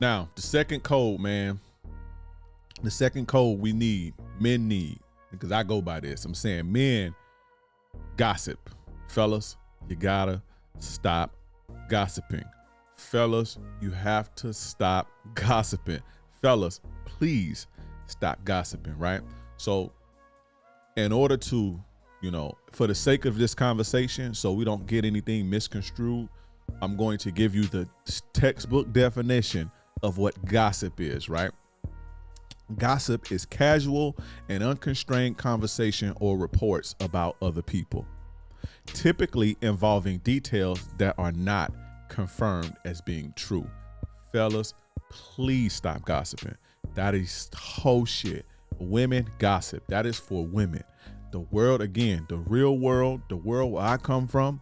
Now, the second code, man, the second code men need, because I go by this. I'm saying men gossip. Fellas, you gotta stop gossiping. Fellas, you have to stop gossiping. Fellas, please stop gossiping, right? So, in order to, for the sake of this conversation, so we don't get anything misconstrued, I'm going to give you the textbook definition of what gossip is, right? Gossip is casual and unconstrained conversation or reports about other people, typically involving details that are not confirmed as being true. Fellas, please stop gossiping. That is whole shit. Women gossip. That is for women. The world, again, the real world, the world where I come from,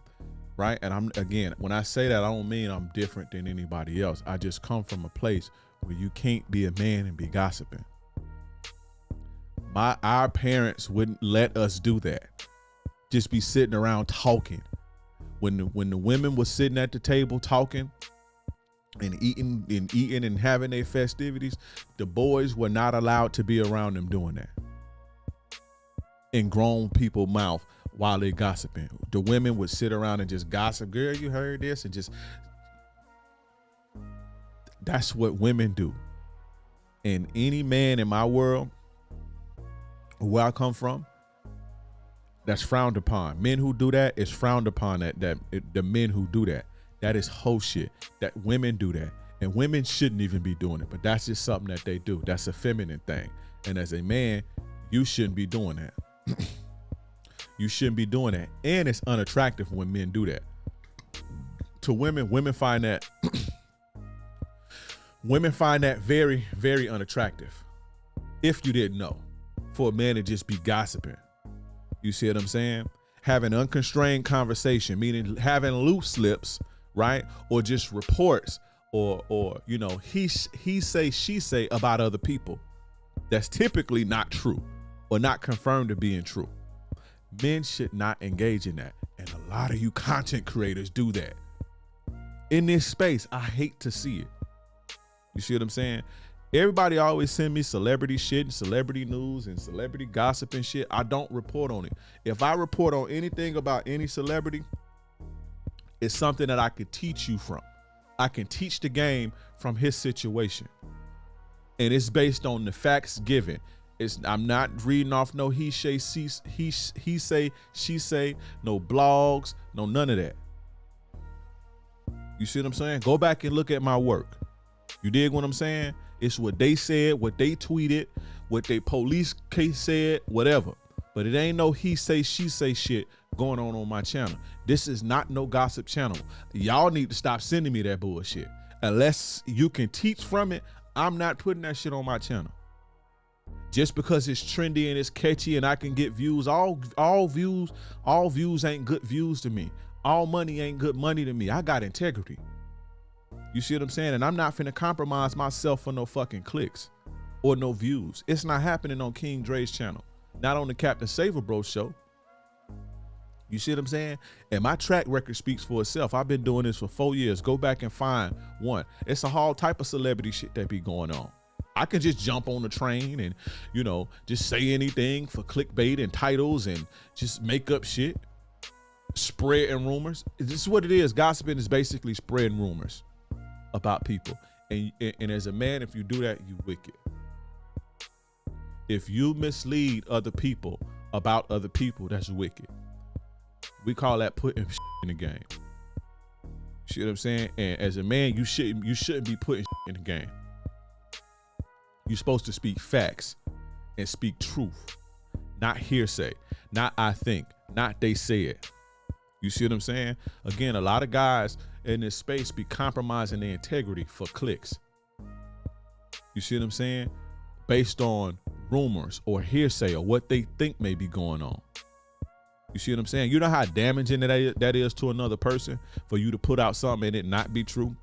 right? And when I say that, I don't mean I'm different than anybody else. I just come from a place where you can't be a man and be gossiping. Our parents wouldn't let us do that. Just be sitting around talking. When the women were sitting at the table talking and eating and having their festivities, the boys were not allowed to be around them doing that. In grown people's mouth while they gossiping. The women would sit around and just gossip. Girl, you heard this? And just, that's what women do. And any man in my world, where I come from, that's frowned upon. Men who do that is frowned upon. The men who do that is whole shit. That women do that. And women shouldn't even be doing it, but that's just something that they do. That's a feminine thing. And as a man, you shouldn't be doing that. You shouldn't be doing that. And it's unattractive when men do that. To women find that very, very unattractive. If you didn't know, for a man to just be gossiping. You see what I'm saying? Having unconstrained conversation, meaning having loose lips, right? Or just reports or he say, she say about other people. That's typically not true or not confirmed to being true. Men should not engage in that. And a lot of you content creators do that. In this space, I hate to see it. You see what I'm saying? Everybody always send me celebrity shit and celebrity news and celebrity gossip and shit. I don't report on it. If I report on anything about any celebrity, it's something that I could teach you from. I can teach the game from his situation. And it's based on the facts given. I'm not reading off no he say, she say, no blogs, no none of that. You see what I'm saying? Go back and look at my work. You dig what I'm saying? It's what they said, what they tweeted, what they police case said, whatever. But it ain't no he say, she say shit going on my channel. This is not no gossip channel. Y'all need to stop sending me that bullshit. Unless you can teach from it, I'm not putting that shit on my channel. Just because it's trendy and it's catchy and I can get views, all views ain't good views to me. All money ain't good money to me. I got integrity. You see what I'm saying? And I'm not finna compromise myself for no fucking clicks or no views. It's not happening on King Dre's channel. Not on the Captain Saver Bro show. You see what I'm saying? And my track record speaks for itself. I've been doing this for 4 years. Go back and find one. It's a whole type of celebrity shit that be going on. I can just jump on the train and, just say anything for clickbait and titles and just make up shit. Spreading rumors. This is what it is. Gossiping is basically spreading rumors about people. And as a man, if you do that, you wicked. If you mislead other people about other people, that's wicked. We call that putting shit in the game. See what I'm saying? And as a man, you shouldn't be putting shit in the game. You're supposed to speak facts and speak truth, not hearsay, not I think, not they said. You see what I'm saying? Again, a lot of guys in this space be compromising their integrity for clicks. You see what I'm saying? Based on rumors or hearsay or what they think may be going on. You see what I'm saying? You know how damaging that is to another person for you to put out something and it not be true?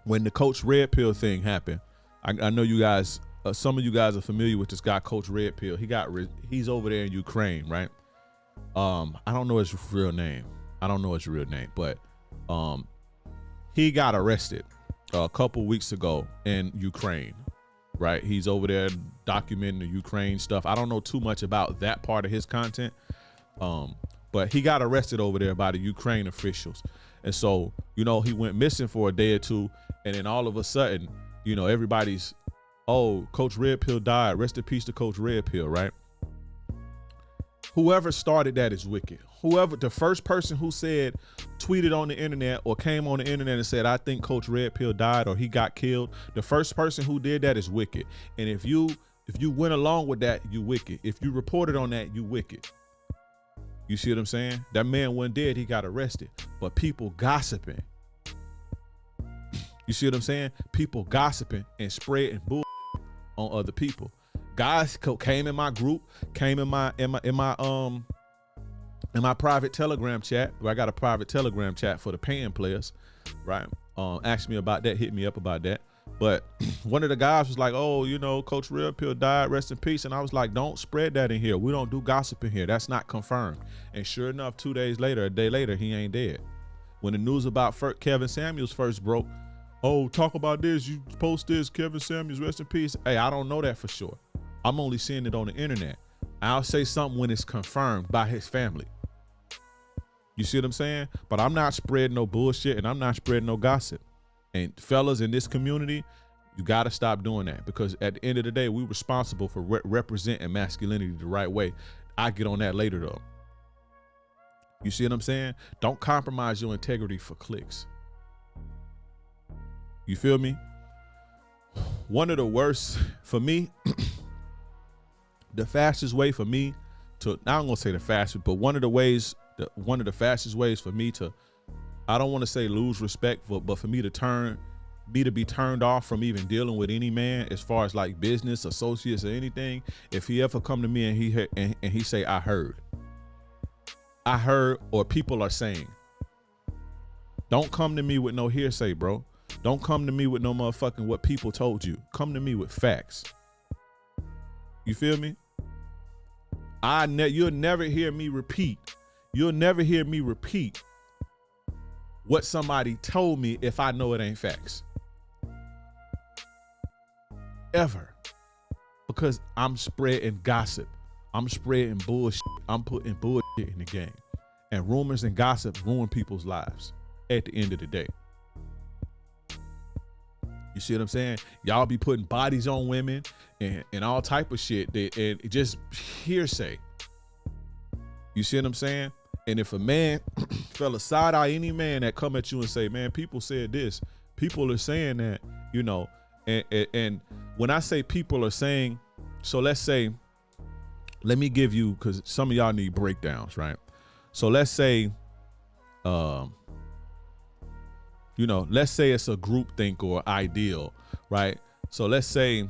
When the Coach Red Pill thing happened, I know you guys, some of you guys are familiar with this guy, Coach Red Pill. He's over there in Ukraine, right? I don't know his real name. But he got arrested a couple weeks ago in Ukraine, right? He's over there documenting the Ukraine stuff. I don't know too much about that part of his content, but he got arrested over there by the Ukraine officials. And so, you know, he went missing for a day or two, and then all of a sudden, you know, everybody's, oh, Coach Red Pill died. Rest in peace to Coach Red Pill, right? Whoever started that is wicked. Whoever, the first person who said, tweeted on the internet or came on the internet and said, I think Coach Red Pill died or he got killed, the first person who did that is wicked. And if you went along with that, you wicked. If you reported on that, you wicked. You see what I'm saying? That man wasn't dead, he got arrested. But people gossiping. You see what I'm saying? People gossiping and spreading bull on other people. Guys came in my group, came in my private Telegram chat. Where I got a private Telegram chat for the paying players, right? Asked me about that, hit me up about that. But one of the guys was like, oh, you know, Coach Red Pill died, rest in peace. And I was like, don't spread that in here. We don't do gossip in here. That's not confirmed. And sure enough, 2 days later, a day later, he ain't dead. When the news about Kevin Samuels first broke, oh, talk about this, you post this, Kevin Samuels, rest in peace. Hey, I don't know that for sure. I'm only seeing it on the internet. I'll say something when it's confirmed by his family. You see what I'm saying? But I'm not spreading no bullshit and I'm not spreading no gossip. And fellas in this community, you got to stop doing that, because at the end of the day, we're responsible for representing masculinity the right way. I get on that later though. You see what I'm saying? Don't compromise your integrity for clicks. You feel me? One of the worst for me, the fastest way for me to, now I'm gonna say the fastest, but one of the fastest ways for me to, I don't want to say lose respect, but for me to be turned off from even dealing with any man as far as like business, associates or anything, if he ever come to me and he say, I heard, or people are saying. Don't come to me with no hearsay, bro. Don't come to me with no motherfucking what people told you. Come to me with facts. You feel me? You'll never hear me repeat. You'll never hear me repeat what somebody told me if I know it ain't facts. Ever. Because I'm spreading gossip. I'm spreading bullshit. I'm putting bullshit in the game. And rumors and gossip ruin people's lives at the end of the day. You see what I'm saying? Y'all be putting bodies on women and all type of shit and just hearsay. You see what I'm saying? And if a man, fella, side eye any man that come at you and say, man, people said this, people are saying that, you know, and when I say people are saying, so let's say, let me give you, because some of y'all need breakdowns, right? So let's say, you know, let's say it's a group think or ideal, right? So let's say,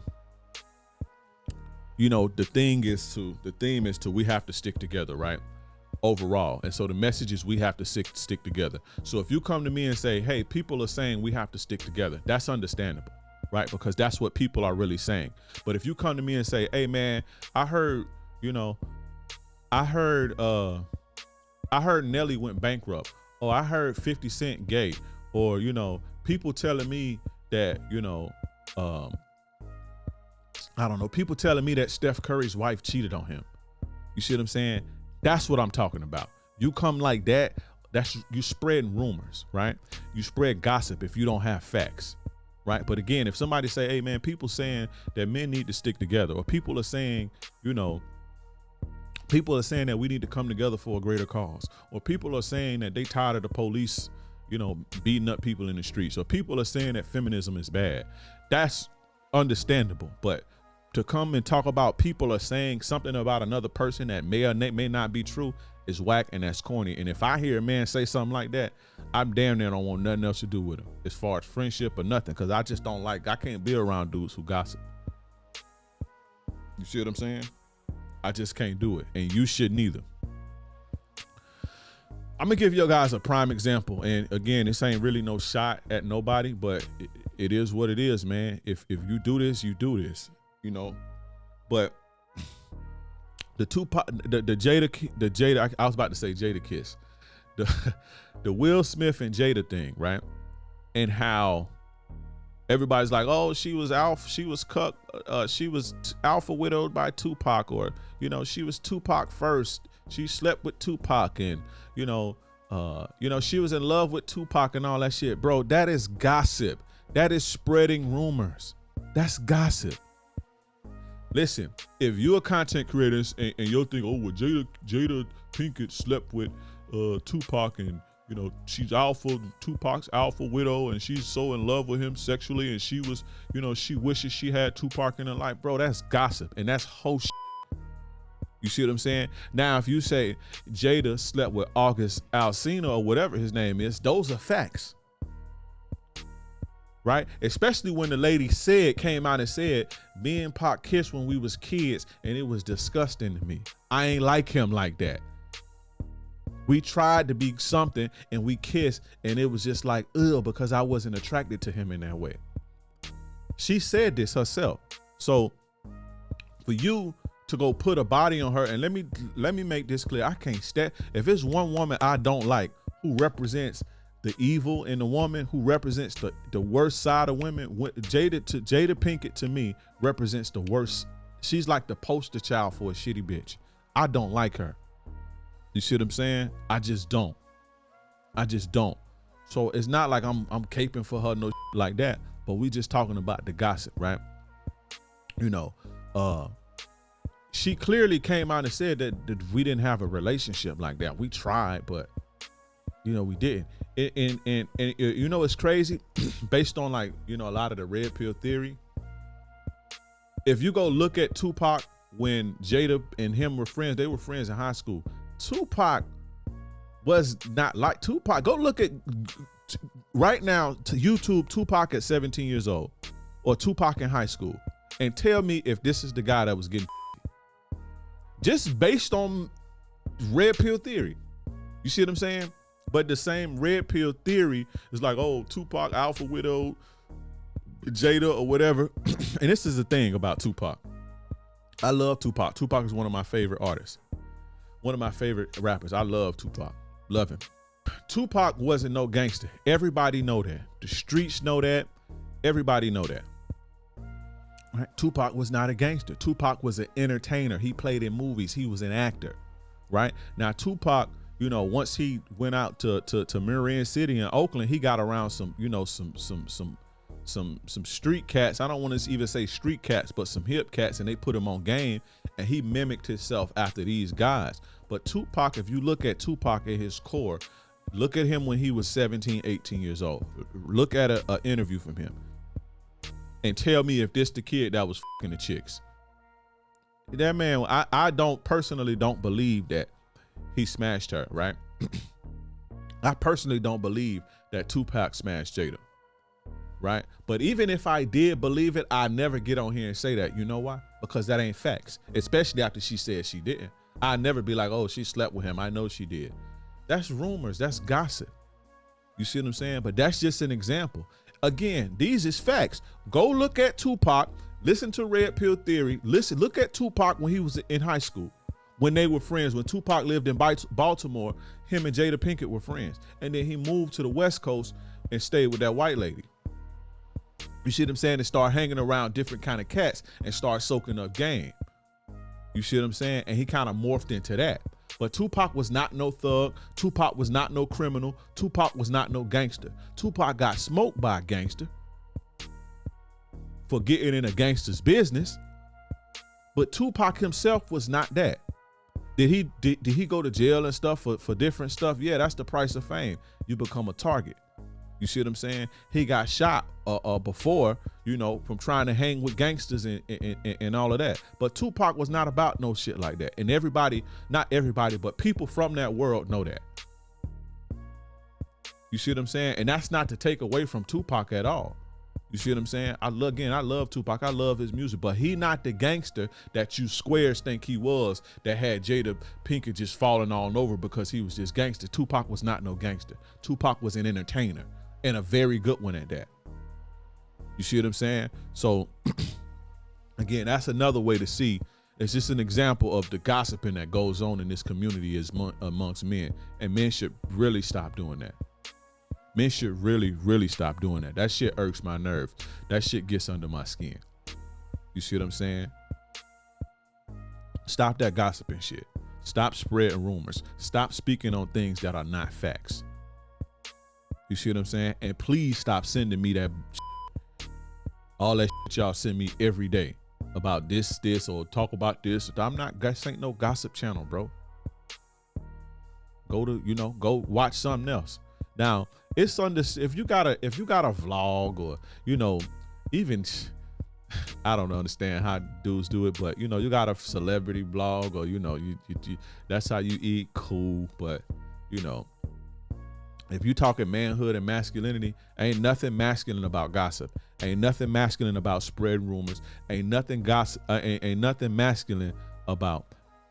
you know, the theme is to we have to stick together, right? Overall. And so the message is we have to stick together. So if you come to me and say, hey, people are saying we have to stick together, that's understandable, right? Because that's what people are really saying. But if you come to me and say, hey man, I heard Nelly went bankrupt, or I heard 50 Cent gay, or, you know, people telling me that, you know, I don't know, people telling me that Steph Curry's wife cheated on him. You see what I'm saying? That's what I'm talking about. You come like that, you spreading rumors, right? You spread gossip if you don't have facts, right? But again, if somebody say, hey man, people saying that men need to stick together, or people are saying, you know, people are saying that we need to come together for a greater cause, or people are saying that they tired of the police, you know, beating up people in the streets, or people are saying that feminism is bad. That's understandable. But to come and talk about people are saying something about another person that may or may not be true is whack, and that's corny. And if I hear a man say something like that, I'm damn near don't want nothing else to do with him as far as friendship or nothing, because I just don't like, I can't be around dudes who gossip. You see what I'm saying? I just can't do it, and you shouldn't either. I'm gonna give you guys a prime example, and again, this ain't really no shot at nobody, but it is what it is, man. If you do this, you do this, you know. But the Jada, I was about to say Jada Kiss, the Will Smith and Jada thing, right? And how Everybody's like, oh, she was alpha widowed by Tupac, or she was Tupac first. She slept with Tupac, and she was in love with Tupac and all that shit. Bro, that is gossip. That is spreading rumors. That's gossip. Listen, if you're a content creator and you'll think, oh, well, Jada Pinkett slept with Tupac, and she's Tupac's alpha widow, and she's so in love with him sexually, and she was, she wishes she had Tupac in her life. Bro, that's gossip, and that's whole shit. You see what I'm saying? Now, if you say Jada slept with August Alsina or whatever his name is, those are facts. Right? Especially when the lady came out and said, me and Pac kissed when we was kids, and it was disgusting to me. I ain't like him like that. We tried to be something and we kissed, and it was just like, ugh, because I wasn't attracted to him in that way. She said this herself. So for you to go put a body on her, and let me make this clear. I can't stand, if it's one woman I don't like who represents the evil in the woman, who represents the worst side of women, Jada Pinkett to me represents the worst. She's like the poster child for a shitty bitch. I don't like her. You see what I'm saying? I just don't. So it's not like I'm caping for her, no like that, but we just talking about the gossip, right? She clearly came out and said that we didn't have a relationship like that. We tried, but we didn't. And it's crazy based on a lot of the red pill theory. If you go look at Tupac when Jada and him were friends, they were friends in high school. Tupac was not like Tupac. Go look at right now to YouTube Tupac at 17 years old or Tupac in high school, and tell me if this is the guy that was getting just based on red pill theory. You see what I'm saying? But the same red pill theory is like, oh, Tupac alpha widow Jada or whatever. And this is the thing about Tupac. I love Tupac. Tupac is one of my favorite artists. One of my favorite rappers. I love Tupac. Love him. Tupac wasn't no gangster. Everybody know that. The streets know that. Everybody know that. Right? Tupac was not a gangster. Tupac was an entertainer. He played in movies. He was an actor. Right? Now Tupac, once he went out to Marin City in Oakland, he got around some street cats. I don't want to even say street cats, but some hip cats, and they put him on game, and he mimicked himself after these guys. But Tupac, if you look at Tupac at his core, look at him when he was 17, 18 years old. Look at an interview from him and tell me if this the kid that was fucking the chicks. That man, I personally don't believe that he smashed her, right? I personally don't believe that Tupac smashed Jada. Right? But even if I did believe it, I never get on here and say that. You know why? Because that ain't facts. Especially after she said she didn't. I never be like, oh, she slept with him. I know she did. That's rumors. That's gossip. You see what I'm saying? But that's just an example. Again, these is facts. Go look at Tupac. Listen to Red Pill Theory. Look at Tupac when he was in high school. When they were friends. When Tupac lived in Baltimore, him and Jada Pinkett were friends. And then he moved to the West Coast and stayed with that white lady. You see what I'm saying? And start hanging around different kind of cats and start soaking up game. You see what I'm saying? And he kind of morphed into that. But Tupac was not no thug. Tupac was not no criminal. Tupac was not no gangster. Tupac got smoked by a gangster for getting in a gangster's business. But Tupac himself was not that. Did he go to jail and stuff for different stuff? Yeah, that's the price of fame. You become a target. You see what I'm saying? He got shot before, from trying to hang with gangsters and all of that. But Tupac was not about no shit like that. And everybody, not everybody, but people from that world know that. You see what I'm saying? And that's not to take away from Tupac at all. You see what I'm saying? I love Tupac. I love his music, but he not the gangster that you squares think he was, that had Jada Pinkett just falling on over because he was just gangster. Tupac was not no gangster. Tupac was an entertainer, and a very good one at that. You see what I'm saying? So again, that's another way to see. It's just an example of the gossiping that goes on in this community amongst men, and men should really stop doing that. Men should really, really stop doing that. That shit irks my nerve. That shit gets under my skin. You see what I'm saying? Stop that gossiping shit. Stop spreading rumors. Stop speaking on things that are not facts. You see what I'm saying? And please stop sending me that shit. All that shit y'all send me every day about this, or talk about this. This ain't no gossip channel, bro. Go watch something else. Now, it's on this. If you got a vlog, or even I don't understand how dudes do it, but you got a celebrity blog, or you that's how you eat, cool. But if you talking manhood and masculinity, ain't nothing masculine about gossip. Ain't nothing masculine about spreading rumors. Ain't nothing masculine about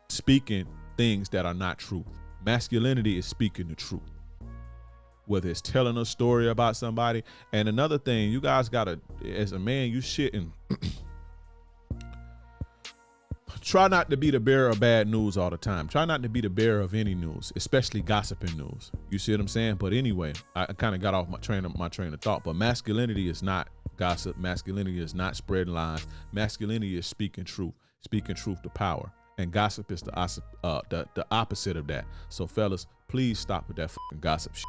speaking things that are not truth. Masculinity is speaking the truth. Whether it's telling a story about somebody. And another thing, you guys gotta, as a man, you shitting. Try not to be the bearer of bad news all the time. Try not to be the bearer of any news, especially gossiping news. You see what I'm saying? But anyway, I kind of got off my train of thought. But masculinity is not gossip. Masculinity is not spreading lies. Masculinity is speaking truth to power. And gossip is the opposite of that. So fellas, please stop with that fucking gossip shit.